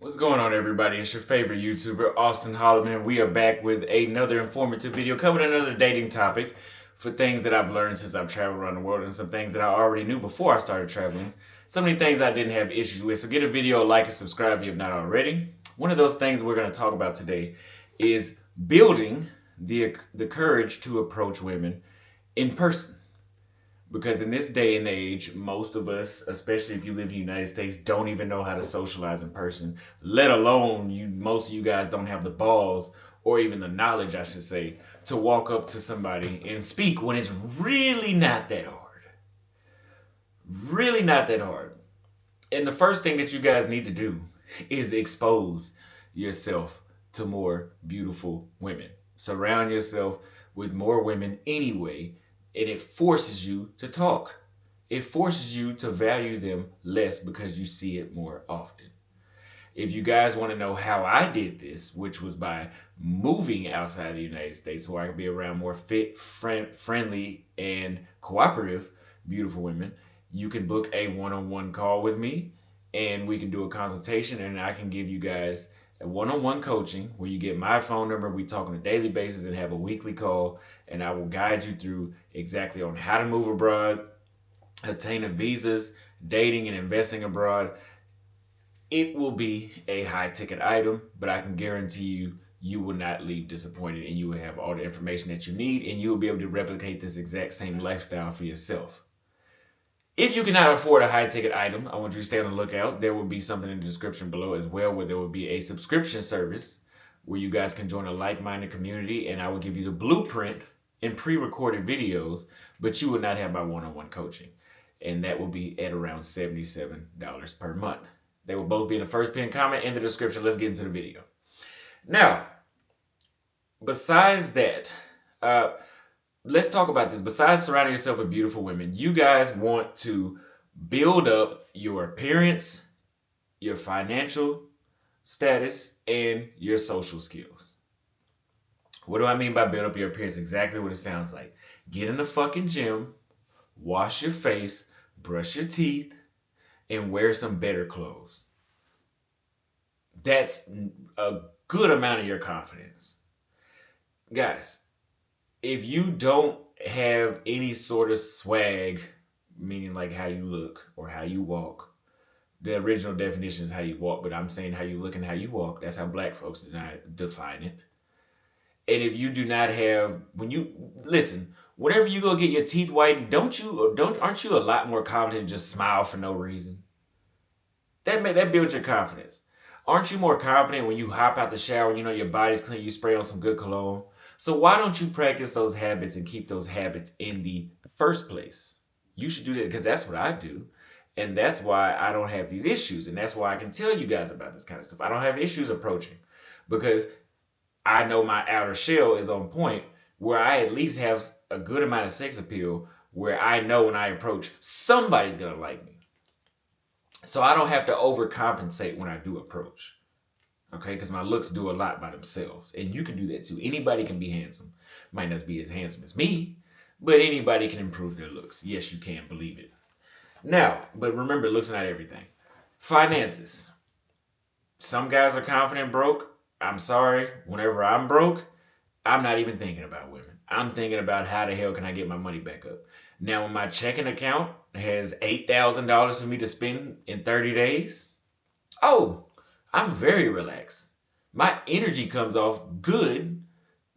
What's going on, everybody? It's your favorite YouTuber, Austin Holloman. We are back with another informative video covering another dating topic for things that I've learned since I've traveled around the world and some things that I already knew before I started traveling. So many things I didn't have issues with. So get a video, like, and subscribe if you have not already. One of those things we're going to talk about today is building the courage to approach women in person. Because in this day and age, most of us, especially if you live in the United States, don't even know how to socialize in person, let alone most of you guys don't have the balls or even the knowledge, I should say, to walk up to somebody and speak when it's really not that hard. Really not that hard. And the first thing that you guys need to do is expose yourself to more beautiful women. Surround yourself with more women anyway, and it forces you to talk. It forces you to value them less because you see it more often. If you guys want to know how I did this, which was by moving outside the United States so I could be around more fit, friendly, and cooperative beautiful women, you can book a one-on-one call with me and we can do a consultation and I can give you guys a one-on-one coaching where you get my phone number. We talk on a daily basis and have a weekly call, and I will guide you through exactly on how to move abroad, obtaining visas, dating and investing abroad. It will be a high ticket item, but I can guarantee you, you will not leave disappointed and you will have all the information that you need and you will be able to replicate this exact same lifestyle for yourself. If you cannot afford a high ticket item, I want you to stay on the lookout. There will be something in the description below as well where there will be a subscription service where you guys can join a like-minded community and I will give you the blueprint and pre-recorded videos, but you will not have my one-on-one coaching. And that will be at around $77 per month. They will both be in the first pinned comment in the description. Let's get into the video. Now, besides that, let's talk about this. Besides surrounding yourself with beautiful women, you guys want to build up your appearance, your financial status, and your social skills. What do I mean by build up your appearance? Exactly what it sounds like. Get in the fucking gym, wash your face, brush your teeth, and wear some better clothes. That's a good amount of your confidence. Guys, if you don't have any sort of swag, meaning like how you look or how you walk, the original definition is how you walk, but I'm saying how you look and how you walk. That's how black folks define it. And if you do not have, whenever you go get your teeth whitened, aren't you a lot more confident to just smile for no reason? That builds your confidence. Aren't you more confident when you hop out the shower and you know your body's clean, you spray on some good cologne? So why don't you practice those habits and keep those habits in the first place? You should do that because that's what I do. And that's why I don't have these issues. And that's why I can tell you guys about this kind of stuff. I don't have issues approaching because I know my outer shell is on point where I at least have a good amount of sex appeal where I know when I approach, somebody's going to like me. So I don't have to overcompensate when I do approach. Okay, because my looks do a lot by themselves. And you can do that too. Anybody can be handsome. Might not be as handsome as me, but anybody can improve their looks. Yes, you can, believe it. Now, but remember, looks are not everything. Finances. Some guys are confident broke. I'm sorry. Whenever I'm broke, I'm not even thinking about women. I'm thinking about how the hell can I get my money back up. Now, when my checking account has $8,000 for me to spend in 30 days, I'm very relaxed. My energy comes off good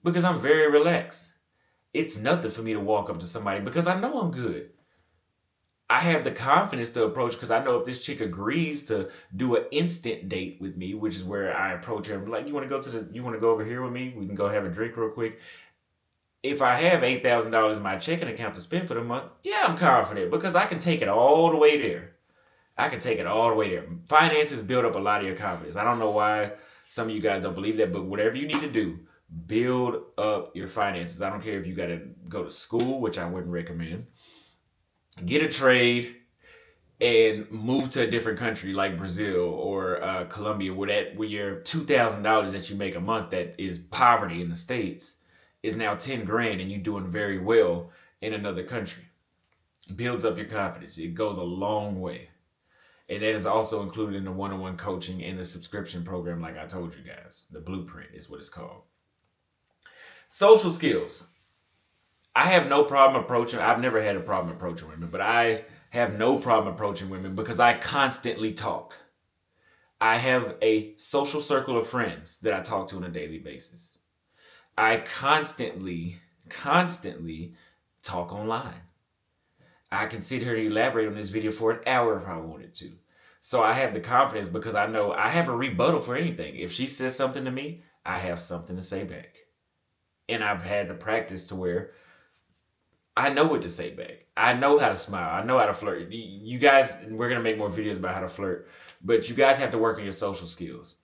because I'm very relaxed. It's nothing for me to walk up to somebody because I know I'm good. I have the confidence to approach because I know if this chick agrees to do an instant date with me, which is where I approach her, I'm like, you want to go over here with me? We can go have a drink real quick. If I have $8,000 in my checking account to spend for the month, yeah, I'm confident because I can take it all the way there. Finances build up a lot of your confidence. I don't know why some of you guys don't believe that, but whatever you need to do, build up your finances. I don't care if you got to go to school, which I wouldn't recommend. Get a trade and move to a different country like Brazil or Colombia where your $2,000 that you make a month that is poverty in the States is now 10 grand and you're doing very well in another country. Builds up your confidence. It goes a long way. And that is also included in the one-on-one coaching and the subscription program, like I told you guys. The blueprint is what it's called. Social skills. I have no problem approaching, I've never had a problem approaching women, but I have no problem approaching women because I constantly talk. I have a social circle of friends that I talk to on a daily basis. I constantly talk online. I can sit here and elaborate on this video for an hour if I wanted to. So I have the confidence because I know I have a rebuttal for anything. If she says something to me, I have something to say back. And I've had the practice to where I know what to say back. I know how to smile. I know how to flirt. You guys, we're going to make more videos about how to flirt. But you guys have to work on your social skills.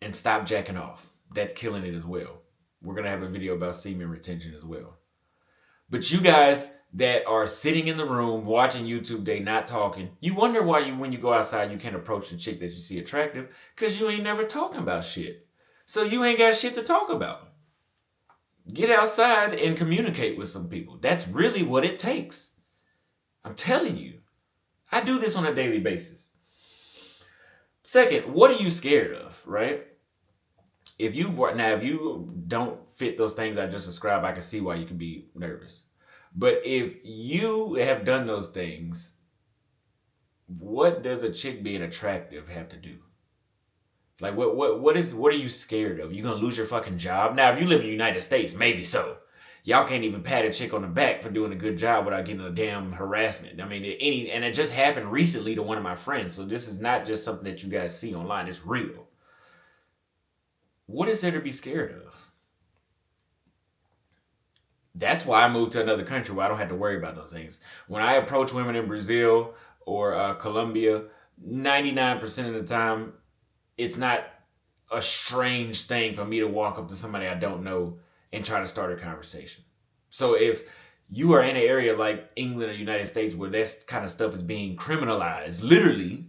And stop jacking off. That's killing it as well. We're going to have a video about semen retention as well. But you guys that are sitting in the room watching YouTube Day, not talking, you wonder why when you go outside you can't approach the chick that you see attractive because you ain't never talking about shit. So you ain't got shit to talk about. Get outside and communicate with some people. That's really what it takes. I'm telling you. I do this on a daily basis. Second, what are you scared of, right? If you don't fit those things I just described, I can see why you can be nervous. But if you have done those things, what does a chick being attractive have to do? Like, what are you scared of? You gonna lose your fucking job? Now, if you live in the United States, maybe so. Y'all can't even pat a chick on the back for doing a good job without getting a damn harassment. I mean, and it just happened recently to one of my friends. So this is not just something that you guys see online. It's real. What is there to be scared of? That's why I moved to another country where I don't have to worry about those things. When I approach women in Brazil or Colombia, 99% of the time, it's not a strange thing for me to walk up to somebody I don't know and try to start a conversation. So if you are in an area like England or United States where that kind of stuff is being criminalized, literally,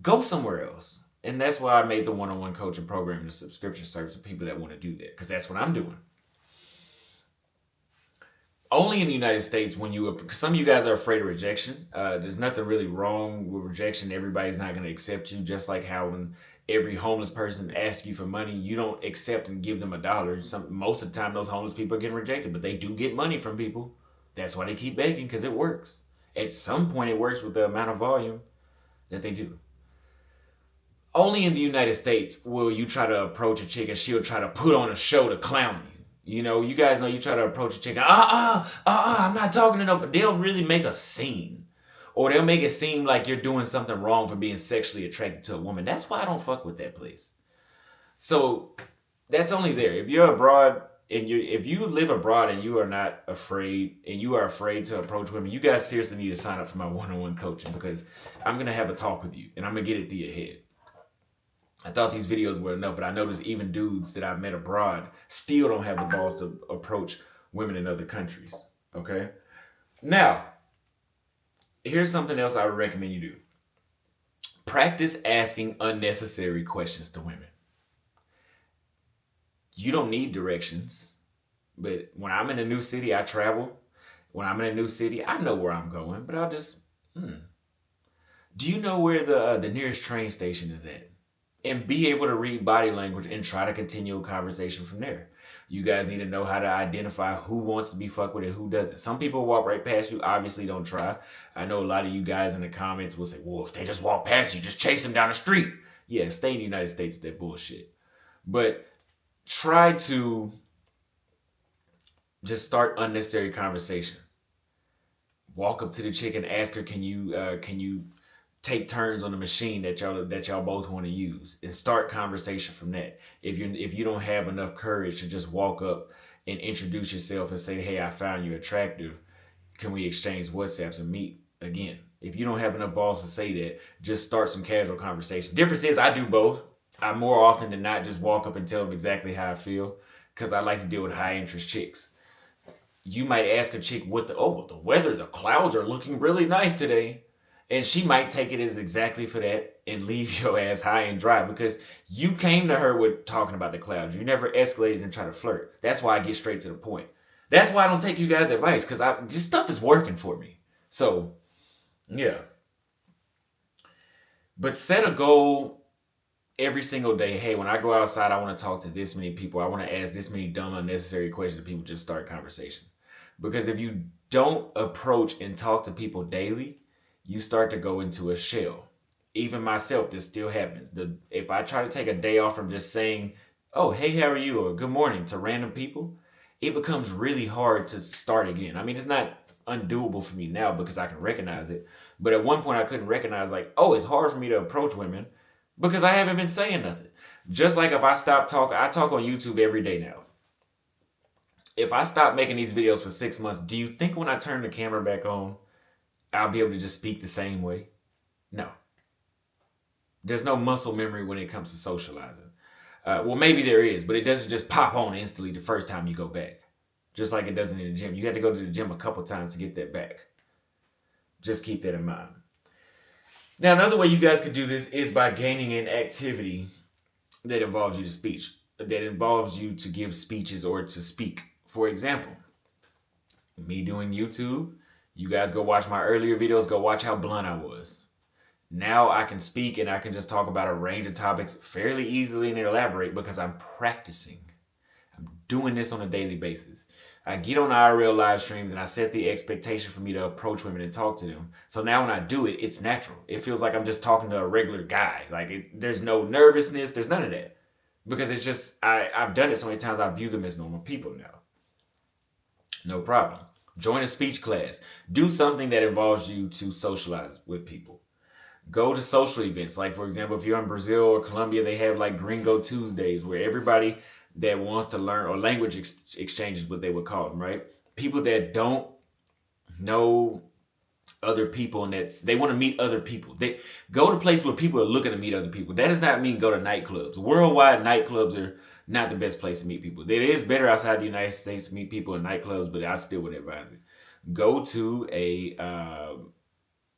go somewhere else. And that's why I made the one-on-one coaching program and the subscription service for people that want to do that, because that's what I'm doing. Only in the United States, because some of you guys are afraid of rejection. There's nothing really wrong with rejection. Everybody's not going to accept you, just like how when every homeless person asks you for money, you don't accept and give them $1. Most of the time, those homeless people are getting rejected, but they do get money from people. That's why they keep begging, because it works. At some point, it works with the amount of volume that they do. Only in the United States will you try to approach a chick and she'll try to put on a show to clown you. You know, you guys know you try to approach a chick, I'm not talking to nobody. They'll really make a scene. Or they'll make it seem like you're doing something wrong for being sexually attracted to a woman. That's why I don't fuck with that place. So that's only there. If you're abroad and if you live abroad and you are not afraid and you are afraid to approach women, you guys seriously need to sign up for my one-on-one coaching, because I'm going to have a talk with you and I'm going to get it through your head. I thought these videos were enough, but I noticed even dudes that I've met abroad still don't have the balls to approach women in other countries. Okay? Now, here's something else I would recommend you do. Practice asking unnecessary questions to women. You don't need directions, but when I'm in a new city, I travel. When I'm in a new city, I know where I'm going, but I'll just, do you know where the nearest train station is at? And be able to read body language and try to continue a conversation from there. You guys need to know how to identify who wants to be fucked with and who doesn't. Some people walk right past you. Obviously, don't try. I know a lot of you guys in the comments will say, well, if they just walk past you, just chase them down the street. Yeah, stay in the United States with that bullshit. But try to just start unnecessary conversation. Walk up to the chick and ask her, can you take turns on the machine that y'all both want to use, and start conversation from that. If you don't have enough courage to just walk up and introduce yourself and say, hey, I found you attractive, can we exchange WhatsApps and meet again? If you don't have enough balls to say that, just start some casual conversation. Difference is I do both. I more often than not just walk up and tell them exactly how I feel, because I like to deal with high interest chicks. You might ask a chick the weather, the clouds are looking really nice today. And she might take it as exactly for that and leave your ass high and dry, because you came to her with talking about the clouds. You never escalated and try to flirt. That's why I get straight to the point. That's why I don't take you guys' advice, because this stuff is working for me. So, yeah. But set a goal every single day. Hey, when I go outside, I want to talk to this many people. I want to ask this many dumb, unnecessary questions that people just start conversation. Because if you don't approach and talk to people daily, you start to go into a shell. Even myself, this still happens. If I try to take a day off from just saying, oh, hey, how are you? Or good morning to random people, it becomes really hard to start again. I mean, it's not undoable for me now because I can recognize it. But at one point, I couldn't recognize, like, oh, it's hard for me to approach women because I haven't been saying nothing. Just like if I stop talking, I talk on YouTube every day now. If I stop making these videos for 6 months, do you think when I turn the camera back on, I'll be able to just speak the same way? No. There's no muscle memory when it comes to socializing. Well, maybe there is, but it doesn't just pop on instantly the first time you go back. Just like it doesn't in the gym. You have to go to the gym a couple times to get that back. Just keep that in mind. Now, another way you guys could do this is by gaining an activity that involves you to speech, that involves you to give speeches or to speak. For example, me doing YouTube, you guys go watch my earlier videos, go watch how blunt I was. Now I can speak and I can just talk about a range of topics fairly easily and elaborate because I'm practicing. I'm doing this on a daily basis. I get on IRL live streams and I set the expectation for me to approach women and talk to them. So now when I do it, it's natural. It feels like I'm just talking to a regular guy. Like there's no nervousness. There's none of that. Because it's just, I've done it so many times I view them as normal people now. No problem. Join a speech class. Do something that involves you to socialize with people. Go to social events. Like, for example, if you're in Brazil or Colombia, they have like Gringo Tuesdays where everybody that wants to learn, or language exchanges, what they would call them, right? People that don't know other people and they want to meet other people. They go to places where people are looking to meet other people. That does not mean go to nightclubs. Worldwide, nightclubs are not the best place to meet people. It is better outside the United States to meet people in nightclubs, but I still would advise it. Go to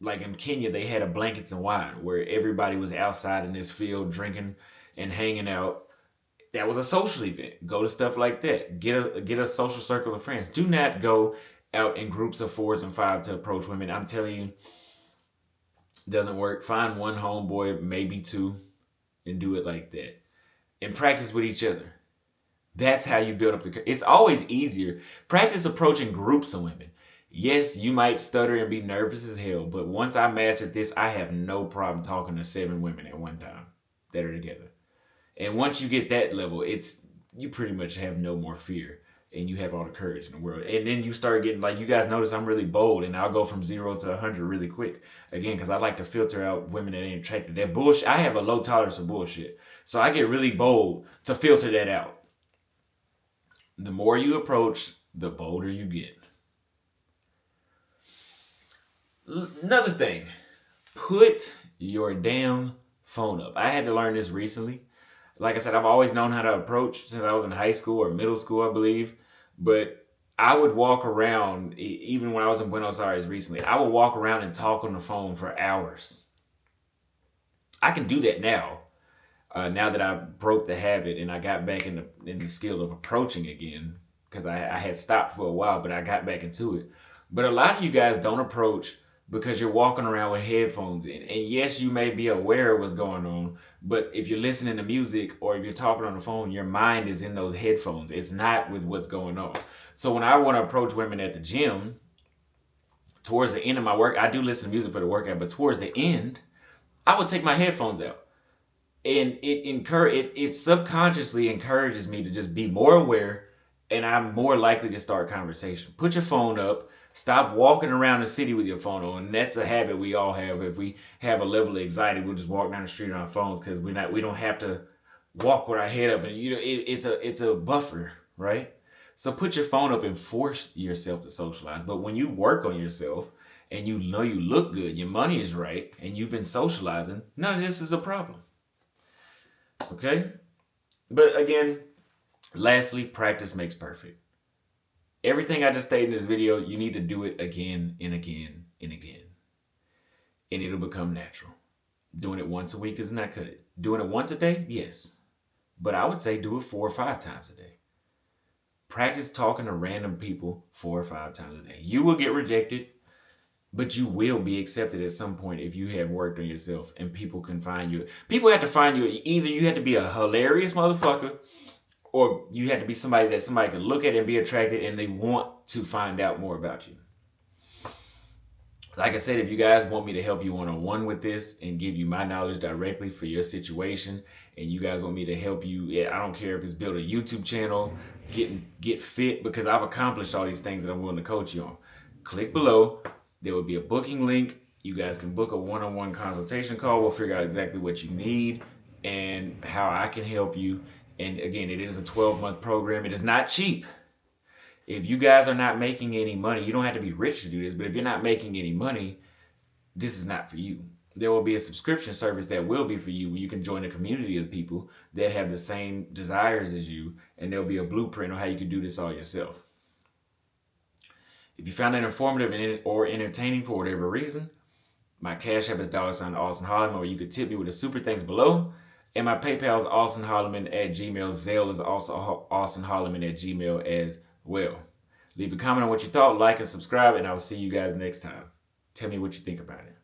like in Kenya, they had a blankets and wine where everybody was outside in this field drinking and hanging out. That was a social event. Go to stuff like that. Get a social circle of friends. Do not go out in groups of 4s and 5s to approach women. I'm telling you, it doesn't work. Find one homeboy, maybe 2, and do it like that. And practice with each other. That's how you build up it's always easier. Practice approaching groups of women. Yes, you might stutter and be nervous as hell, but once I mastered this, I have no problem talking to 7 women at one time that are together. And once you get that level, you pretty much have no more fear and you have all the courage in the world. And then you start getting, like, you guys notice I'm really bold and I'll go from 0 to 100 really quick. Again, because I like to filter out women that ain't attracted. That bullshit, I have a low tolerance for bullshit. So I get really bold to filter that out. The more you approach, the bolder you get. Another thing, put your damn phone up. I had to learn this recently. Like I said, I've always known how to approach since I was in high school or middle school, I believe. But I would walk around, even when I was in Buenos Aires recently, I would walk around and talk on the phone for hours. I can do that now. Now that I broke the habit and I got back in the skill of approaching again, because I had stopped for a while, but I got back into it. But a lot of you guys don't approach because you're walking around with headphones in. And yes, you may be aware of what's going on, but if you're listening to music or if you're talking on the phone, your mind is in those headphones. It's not with what's going on. So when I want to approach women at the gym, towards the end of my work, I do listen to music for the workout, but towards the end, I would take my headphones out. And it subconsciously encourages me to just be more aware, and I'm more likely to start conversation. Put your phone up. Stop walking around the city with your phone on. And that's a habit we all have. If we have a level of anxiety, we'll just walk down the street on our phones because we don't have to walk with our head up. And it's a buffer, right? So put your phone up and force yourself to socialize. But when you work on yourself and you know you look good, your money is right, and you've been socializing, none of this is a problem. Okay? But again, lastly, practice makes perfect. Everything I just stated in this video, you need to do it again and again and again. And it'll become natural. Doing it once a week does not cut it. Doing it once a day, yes. But I would say do it 4 or 5 times a day. Practice talking to random people 4 or 5 times a day. You will get rejected. But you will be accepted at some point if you have worked on yourself and people can find you. People have to find you. Either you have to be a hilarious motherfucker or you have to be somebody that somebody can look at and be attracted and they want to find out more about you. Like I said, if you guys want me to help you one-on-one with this and give you my knowledge directly for your situation, and you guys want me to help you, I don't care if it's build a YouTube channel, get fit, because I've accomplished all these things that I'm willing to coach you on. Click below. There will be a booking link. You guys can book a one-on-one consultation call. We'll figure out exactly what you need and how I can help you. And again, it is a 12-month program. It is not cheap. If you guys are not making any money, you don't have to be rich to do this, but if you're not making any money, this is not for you. There will be a subscription service that will be for you where you can join a community of people that have the same desires as you, and there'll be a blueprint on how you can do this all yourself. If you found it informative or entertaining for whatever reason, my Cash App is $Austin Holloman, or you could tip me with the super thanks below. And my PayPal is austinholloman@gmail. Zelle is also austinholloman@gmail as well. Leave a comment on what you thought, like and subscribe, and I will see you guys next time. Tell me what you think about it.